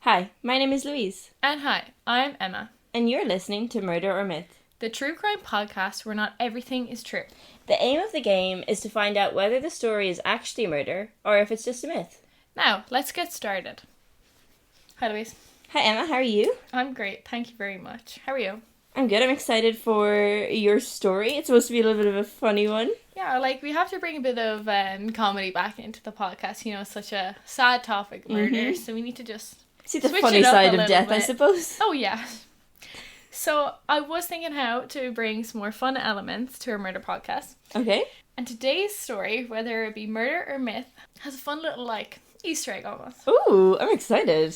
Hi, my name is Louise. And hi, I'm Emma. And you're listening to Murder or Myth, the true crime podcast where not everything is true. The aim of the game is to find out whether the story is actually murder or if it's just a myth. Now, let's get started. Hi, Louise. Hi, Emma. How are you? I'm great. Thank you very much. How are you? I'm good. I'm excited for your story. It's supposed to be a little bit of a funny one. Yeah, we have to bring a bit of comedy back into the podcast. You know, it's such a sad topic, murder, so we need to just see the funny side of death, I suppose. Oh, yeah. So, I was thinking how to bring some more fun elements to our murder podcast. Okay. And today's story, whether it be murder or myth, has a fun little, Easter egg almost. Ooh, I'm excited.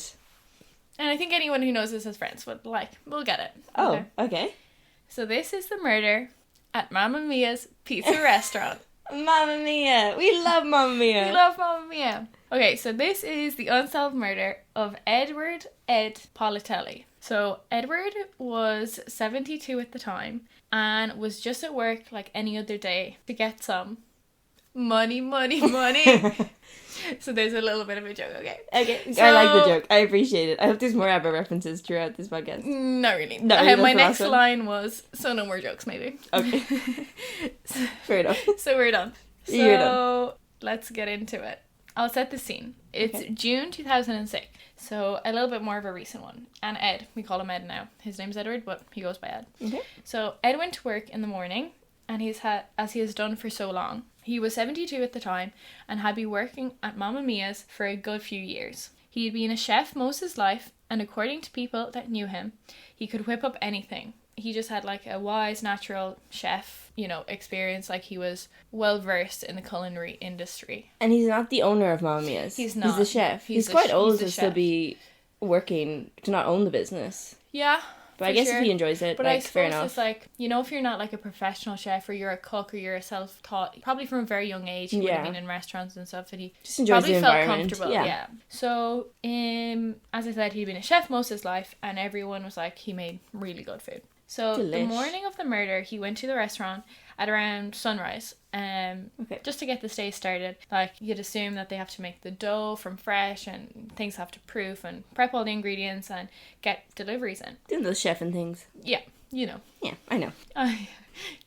And I think anyone who knows us as friends will get it. Oh, okay. So this is the murder at Mamma Mia's Pizza Restaurant. Mamma Mia! We love Mamma Mia! We love Mamma Mia! Okay, so this is the unsolved murder of Edward Ed Politelli. So Edward was 72 at the time and was just at work like any other day to get some money. So there's a little bit of a joke, okay? Okay, so, I like the joke. I appreciate it. I hope there's more ABBA references throughout this podcast. Not really. No, my next line was, so no more jokes, maybe. Okay. Fair enough. So we're done. You're done. Let's get into it. I'll set the scene. It's June 2006, so a little bit more of a recent one. And Ed, we call him Ed now. His name's Edward, but he goes by Ed. Okay. So Ed went to work in the morning, and as he has done for so long. He was 72 at the time and had been working at Mamma Mia's for a good few years. He had been a chef most of his life, and according to people that knew him, he could whip up anything. He just had a wise, natural chef, experience. He was well versed in the culinary industry. And he's not the owner of Mamma Mia's. He's not. He's the chef. He's quite old to still be working, to not own the business. Yeah. But I guess if he enjoys it, but I suppose fair enough. It's if you're not a professional chef or you're a cook or you're a self-taught, probably from a very young age, he would have been in restaurants and stuff, and he just enjoys probably the felt environment. Comfortable. Yeah. So, as I said, he'd been a chef most of his life, and everyone was he made really good food. So the morning of the murder, he went to the restaurant at around sunrise, just to get the day started. You'd assume that they have to make the dough from fresh, and things have to proof and prep all the ingredients and get deliveries in. Doing those chefing things. Yeah, you know. Yeah, I know.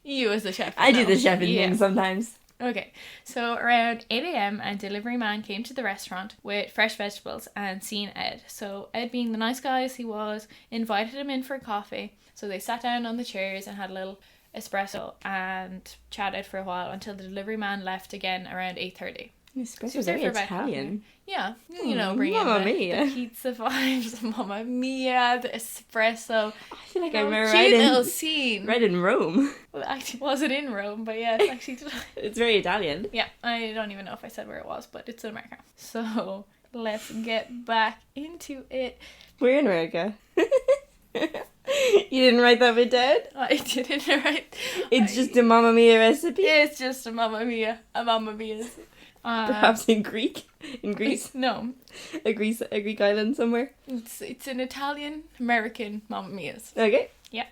You as the chef. I do the chefing things sometimes. Okay, so around 8 a.m. a delivery man came to the restaurant with fresh vegetables and seen Ed. So Ed, being the nice guy as he was, invited him in for a coffee. So they sat down on the chairs and had a little espresso and chatted for a while until the delivery man left again around 8:30. Espresso is very Italian. Yeah, bring Mamma in Mia. the pizza vibes, Mamma Mia, the espresso. I feel like I remember little scene. Right in Rome. Well, actually, was it in Rome? But yeah, it's actually... It's very Italian. Yeah, I don't even know if I said where it was, but it's in America. So, let's get back into it. We're in America. You didn't write that bit down? I didn't write... It's just a Mamma Mia recipe? It's just a Mamma Mia's. Perhaps in Greek? In Greece? No. A Greek island somewhere? It's an Italian-American Mamma Mia's. Okay. Yeah.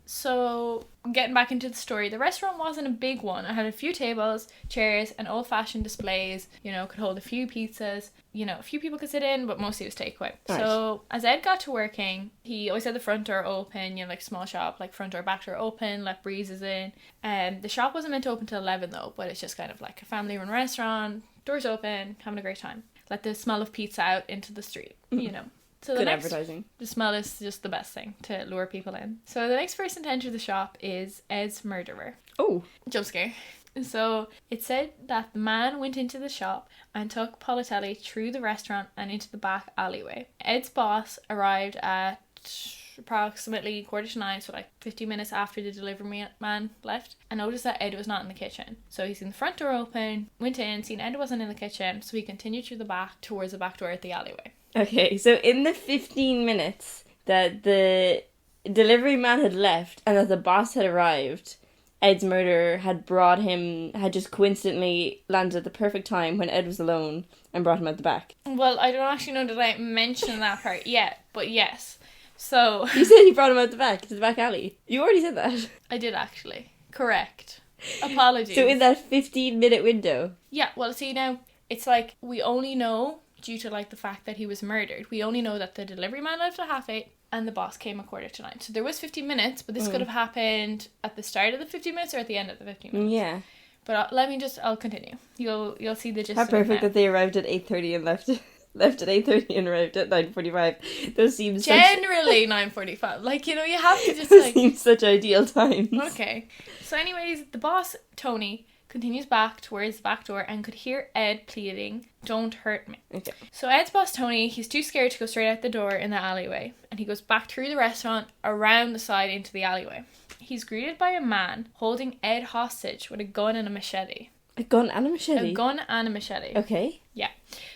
So, getting back into the story, the restaurant wasn't a big one. It had a few tables, chairs, and old-fashioned displays, could hold a few pizzas. A few people could sit in, but mostly it was takeaway. Right. So, as Ed got to working, he always had the front door open, small shop, front door, back door open, let breezes in. The shop wasn't meant to open till 11 though, but it's just kind of a family-run restaurant, doors open, having a great time. Let the smell of pizza out into the street, So good advertising. The smell is just the best thing to lure people in. So the next person to enter the shop is Ed's murderer. Oh. Jump scare. So it said that the man went into the shop and took Politelli through the restaurant and into the back alleyway. Ed's boss arrived at approximately 8:45, so 15 minutes after the delivery man left, and noticed that Ed was not in the kitchen. So he's seen the front door open, went in, seen Ed wasn't in the kitchen, so he continued through the back towards the back door at the alleyway. Okay, so in the 15 minutes that the delivery man had left and that the boss had arrived, Ed's murderer had just coincidentally landed at the perfect time when Ed was alone and brought him out the back. Well, I don't actually know that I mentioned that part yet, but yes. So... You said he brought him out the back, to the back alley. You already said that. I did actually. Correct. Apologies. So in that 15-minute window. Yeah, well, see now, it's we only know due to like the fact that he was murdered. We only know that the delivery man left at 8:30 and the boss came at 9:45. So there was 15 minutes, but this could have happened at the start of the 15 minutes or at the end of the 15 minutes. Yeah. But I'll continue. You'll see the gist. How of perfect it that they arrived at 8:30 and left at 8:30 and arrived at 9:45. Those seem generally 9:45. Like, you know, you have to just those like seem such ideal times. Okay. So anyways, the boss, Tony, continues back towards the back door and could hear Ed pleading, "Don't hurt me." Okay. So Ed's boss, Tony, he's too scared to go straight out the door in the alleyway, and he goes back through the restaurant, around the side into the alleyway. He's greeted by a man holding Ed hostage with a gun and a machete. A gun and a machete? A gun and a machete. Okay. Yeah.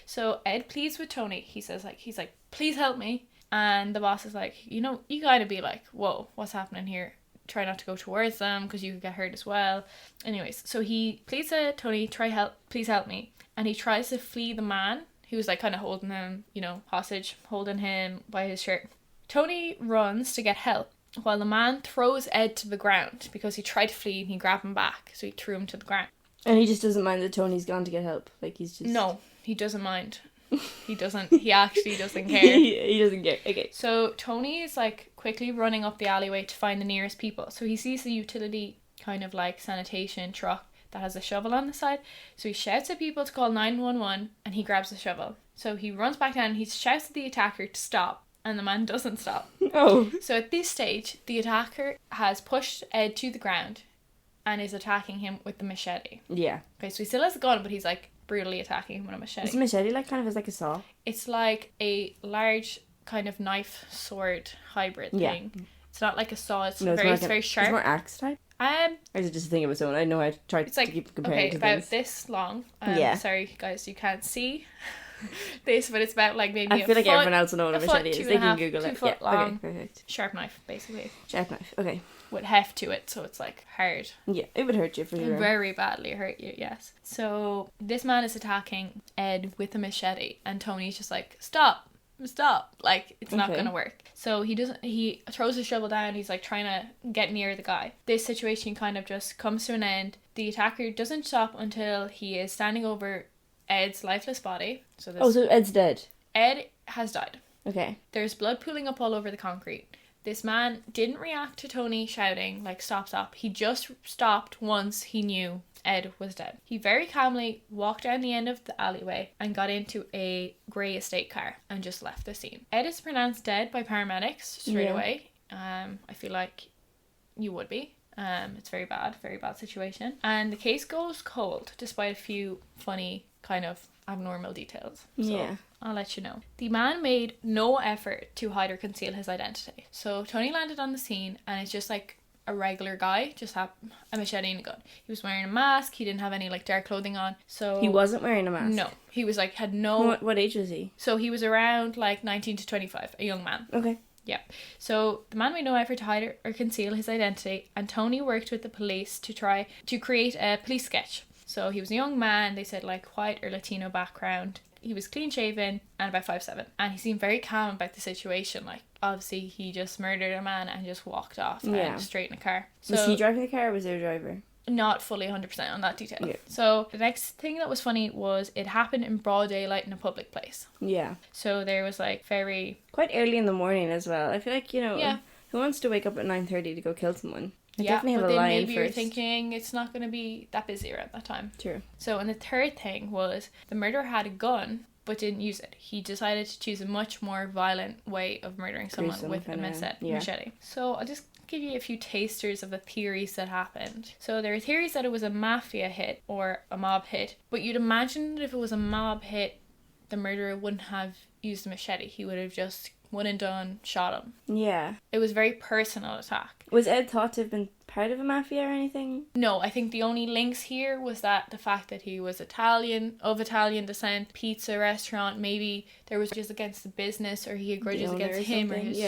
So Ed pleads with Tony. He's like, "Please help me." And the boss is like, you know, you gotta be like, "Whoa, what's happening here? Try not to go towards them because you could get hurt as well." Anyways, so he pleads to Tony, please help me. And he tries to flee the man who's like kind of holding him, you know, hostage, holding him by his shirt. Tony runs to get help while the man throws Ed to the ground because he tried to flee and he grabbed him back. So he threw him to the ground. And he just doesn't mind that Tony's gone to get help. Like, he's just... No, he doesn't mind. He actually doesn't care. he doesn't care. Okay. So Tony is like quickly running up the alleyway to find the nearest people. So he sees the utility kind of like sanitation truck that has a shovel on the side. So he shouts at people to call 911 and he grabs the shovel. So he runs back down and he shouts at the attacker to stop, and the man doesn't stop. Oh. So at this stage, the attacker has pushed Ed to the ground and is attacking him with the machete. Yeah. Okay, so he still has a gun, but he's like brutally attacking him with a machete. Is a machete like kind of as like a saw? It's like a large kind of knife sword hybrid thing. It's not like a saw. It's very sharp. It's more axe type. Or is it just a thing of its own? I know I tried to keep comparing to about things. this long. Yeah. Sorry guys, you can't see this, but it's about like maybe I feel like everyone else will know what a machete is. They can Google 2 it. foot Yeah. long, Okay. Perfect. sharp knife, basically. Sharp knife. Okay. With heft to it, so it's like hard. Yeah, it would hurt you for sure. Very badly hurt you, yes. So this man is attacking Ed with a machete, and Tony's just like, stop, like it's not gonna work. So he throws his shovel down. He's like trying to get near the guy. This situation kind of just comes to an end. The attacker doesn't stop until he is standing over Ed's lifeless body. So Ed's dead. Ed has died. Okay. There's blood pooling up all over the concrete. This man didn't react to Tony shouting, like, stop. He just stopped once he knew Ed was dead. He very calmly walked down the end of the alleyway and got into a grey estate car and just left the scene. Ed is pronounced dead by paramedics straight away. I feel like you would be. It's very bad situation. And the case goes cold despite a few funny kind of abnormal details. So I'll let you know. The man made no effort to hide or conceal his identity. So Tony landed on the scene and it's just like a regular guy, just had a machete and a gun. He was wearing a mask. He didn't have any like dark clothing on. So he wasn't wearing a mask? No. He was like, had no... What age was he? So he was around like 19 to 25, a young man. Okay. Yeah. So the man made no effort to hide or conceal his identity, and Tony worked with the police to try to create a police sketch. So he was a young man, they said like white or Latino background. He was clean shaven and about 5'7", and he seemed very calm about the situation. Like obviously he just murdered a man and just walked off straight in a car. So, was he driving the car or was there a driver? Not fully 100% on that detail. Yeah. So the next thing that was funny was it happened in broad daylight in a public place. Yeah. So there was like quite early in the morning as well. I feel like, you know, who wants to wake up at 9:30 to go kill someone? Definitely have a lie in maybe first. You're thinking it's not going to be that busy around that time. True. So, and the third thing was the murderer had a gun but didn't use it. He decided to choose a much more violent way of murdering someone with a machete. So I'll just give you a few tasters of the theories that happened. So there are theories that it was a mafia hit or a mob hit, but you'd imagine that if it was a mob hit, the murderer wouldn't have used a machete. He would have just one and done, shot him. Yeah. It was a very personal attack. Was Ed thought to have been part of a mafia or anything? No, I think the only links here was that the fact that he was of Italian descent, pizza restaurant, maybe there was just against the business, or he had grudges against him or his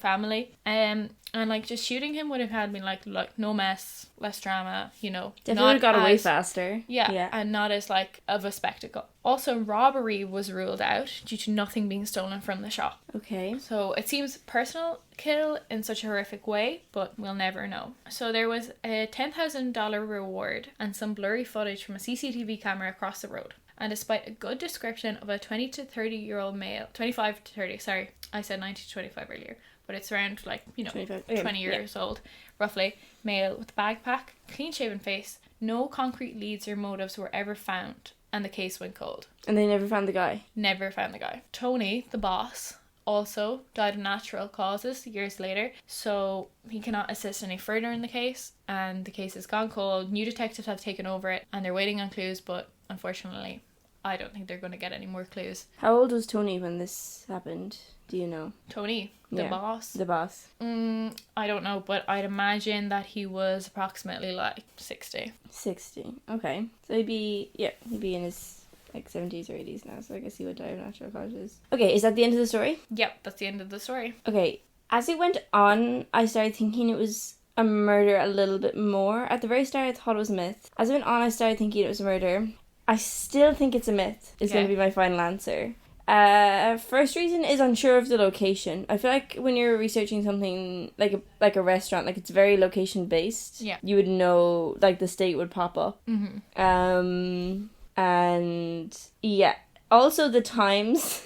family. And like just shooting him would have had been like no mess, less drama, Definitely would have got away faster. Yeah, and not as like of a spectacle. Also, robbery was ruled out due to nothing being stolen from the shop. Okay. So it seems personal kill in such a horrific way, but we'll never know. So there was a $10,000 reward and some blurry footage from a CCTV camera across the road. And despite a good description of a 20 to 30-year-old male, 25 to 30, sorry, I said 90 to 25 earlier, but it's around 20 years old, roughly, male with a backpack, clean-shaven face, no concrete leads or motives were ever found, and the case went cold. And they never found the guy? Never found the guy. Tony, the boss, also died of natural causes years later, so he cannot assist any further in the case, and the case has gone cold. New detectives have taken over it, and they're waiting on clues, but unfortunately, I don't think they're going to get any more clues. How old was Tony when this happened? Do you know? Tony, the boss? The boss. I don't know, but I'd imagine that he was approximately like 60. 60, okay. So he'd be in his 70s or 80s now, so I guess he would die of natural causes. Okay, is that the end of the story? Yep, that's the end of the story. Okay, as it went on, I started thinking it was a murder a little bit more. At the very start, I thought it was a myth. As it went on, I started thinking it was a murder. I still think it's a myth, is going to be my final answer. First reason is unsure of the location. I feel like when you're researching something like a restaurant, like it's very location based. Yeah. You would know, like the state would pop up. Mm-hmm. And yeah, also the times.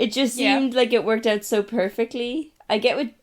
It just seemed like it worked out so perfectly. I get what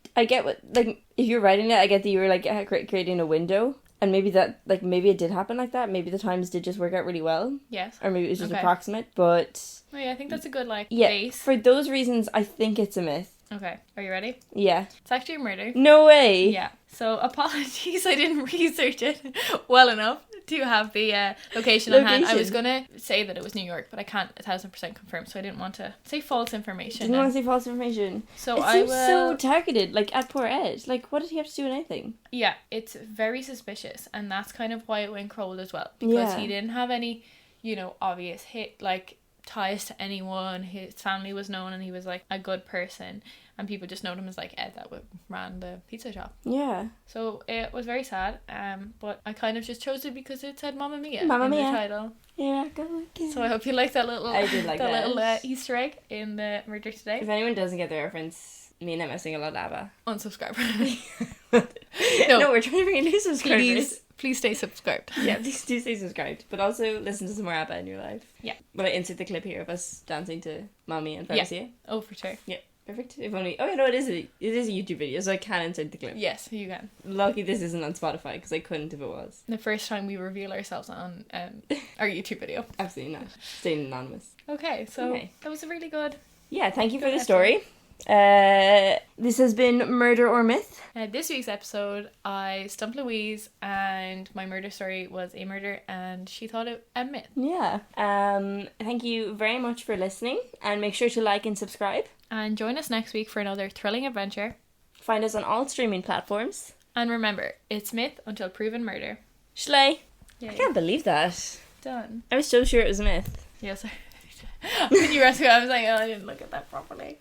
like if you're writing it, I get that you were like creating a window. And maybe it did happen like that. Maybe the times did just work out really well. Yes. Or maybe it was just approximate, but... Oh yeah, I think that's a good, base. For those reasons, I think it's a myth. Okay, are you ready? Yeah. It's actually a murder. No way! Yeah. So, apologies, I didn't research it well enough to have the location on hand. I was going to say that it was New York, but I can't 1000% confirm, so I didn't want to say false information. Didn't want to say false information. So it seems so targeted, like, at poor Ed. Like, what did he have to do with anything? Yeah, it's very suspicious, and that's kind of why it went cold as well. Because he didn't have any, obvious ties to anyone. His family was known, and he was, a good person. And people just know him as Ed that ran the pizza shop. Yeah. So it was very sad. But I kind of just chose it because it said Mamma Mia in the title. Yeah, go again. So I hope you liked that little. I did like that little Easter egg in the murder today. If anyone doesn't get the reference, me and Emma sing a lot of ABBA. Unsubscribe. No, we're trying to bring in new subscribers. Please stay subscribed. Yeah, please do stay subscribed. But also listen to some more ABBA in your life. Yeah. Will I insert the clip here of us dancing to Mommy and Pharmacia? Yeah. Oh, for sure. Yeah. Perfect. If only. Oh, it is a YouTube video, so I can insert the clip. Yes, you can. Lucky this isn't on Spotify because I couldn't if it was. The first time we reveal ourselves on our YouTube video. Absolutely not. Staying anonymous. Okay, so that was a really good. Yeah, thank you for the story. This has been Murder or Myth. This week's episode, I stumped Louise, and my murder story was a murder, and she thought it a myth. Yeah. Thank you very much for listening, and make sure to like and subscribe. And join us next week for another thrilling adventure. Find us on all streaming platforms. And remember, it's myth until proven murder. Schley. Yay. I can't believe that. Done. I was so sure it was a myth. Yes. When you were asking, I was like, oh, I didn't look at that properly.